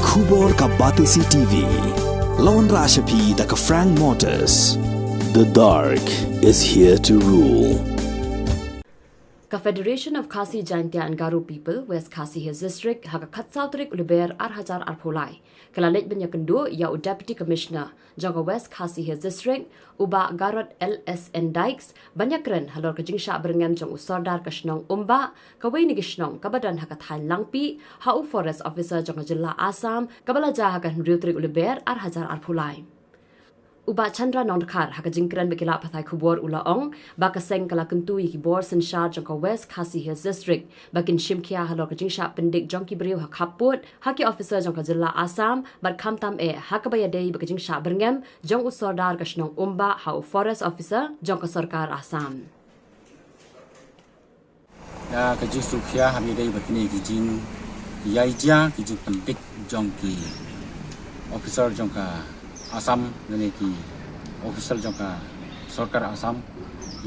Khubor ka Batisi TV. Lawan Rashapi da ka Frank Motors. The dark is here to rule. Ka Federation of Khasi Jaintia and Garo People, West Khasi Hills District, haka Katsautrik Uliber Arhajar Arpolai. Kalalit banya kendo ya u Deputy Commissioner, Jonga West Khasi Hills District, uba Garot LSN Dykes, banyak keren halor ka jingsha berengam jong usordar ka shnong umba, ka wei ni gishnong ka badan haka thain langpi, ha u Forest Officer jonga Jilla Assam, ka balaja haka Nriutrik Uliber Arhajar Arpolai. Uba Chandra Nondkar haka jingkran bekila pathai khubor ulaong baka seng kala kentu yi bor senshar jongka West Khasi Hills District bakin shimkia halor ka jingsha pendik jongki beriu hakaput haki officer jongka Jilla Assam bat kamtam haka bayadei baka jingsha berngem jong usordar ka shnong umba hau Forest Officer jongka Sarkar Assam. Ya ka jingsukia hamidei bakini ki jing yaija ki jing pendik jongki officer jongka Assam nene ki official jongka Sarkar Assam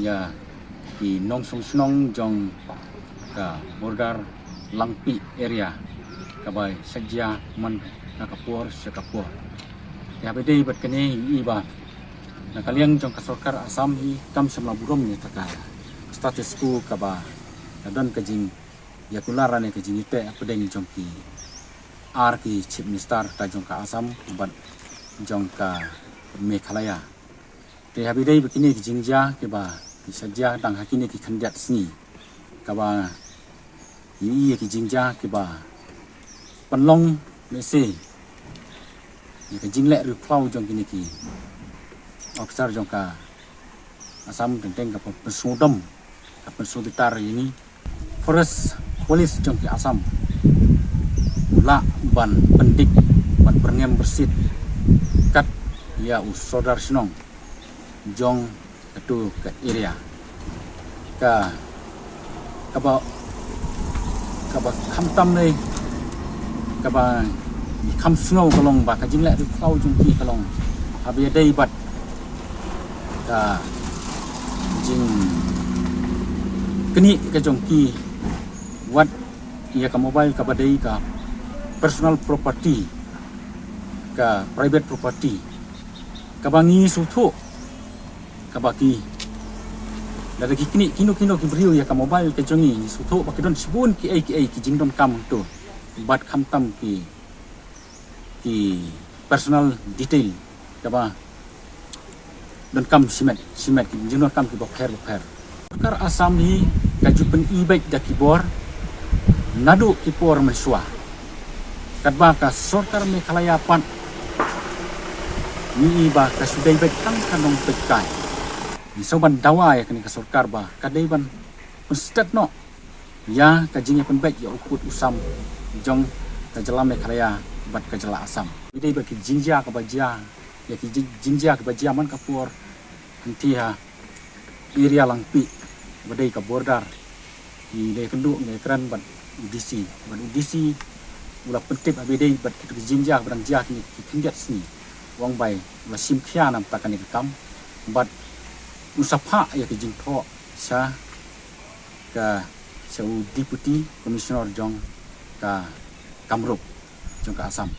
ya ki nong sung jong ka border Langpi area kabai sajja man nakapur sekapur ya bede bat kene iba nakaliang jong ka Sarkar Assam hi kam samla burom ni taka status ku kaba dan kajing ya kularane kajing ite apedeng jong ki ar ki chief minister ta jong ka Assam bat jongka Meghalaya. Te habidai begini ki jingja ke ba ki sajja dang hakini ki khandiat sni ka ba yi ki jingja ke ba panlong mese ki jingle ru klau jong kini ki officer jongka Assam tenteng ka pesudam ka pesuditar ini Forest Police jong ki Assam la ban pendik ban berngem bersit kat ya usodar senong jong itu ke area ka kaba kamtam nei kaba kam snow kalong ba ka jingle ru kau jung ki kalong abi dei bat ka jing keni ka jong ki wat ya ka mobile ka badai ka personal property ka private property kabangi sutu kabaki dari kini kino ki beriu ya ka mobile ke jongi sutu bakidon sibun ki ai ki jingdon kam tu bat kamtam ki personal detail kaba don kam simet ki jingdon kam ki bokher kar Assam ni kajupen ibek da kibor nadu kipor meswa kadba ka Sarkar Meghalaya pan ni iba ka sudai baik kanong pekai ni soban dawa ya kini ka Sarkar ba kadai ban pustat no ya ka jinge pen baik ya ukut usam jong ka Jilla Meghalaya bat ka Jilla Assam idai ba ki jinja ka bajia ya ki jinja ka bajia man ka por nanti ha area Langpi badai ka border di le kendu ngai kran bat UDC ulah pentip abidai bat ki jinja barang jia ki kinjat sini wang bai la simkhia nam takani kam bat usapha ya ki jingtho sa ka seu deputy commissioner jong ka Kamrup jong ka Assam.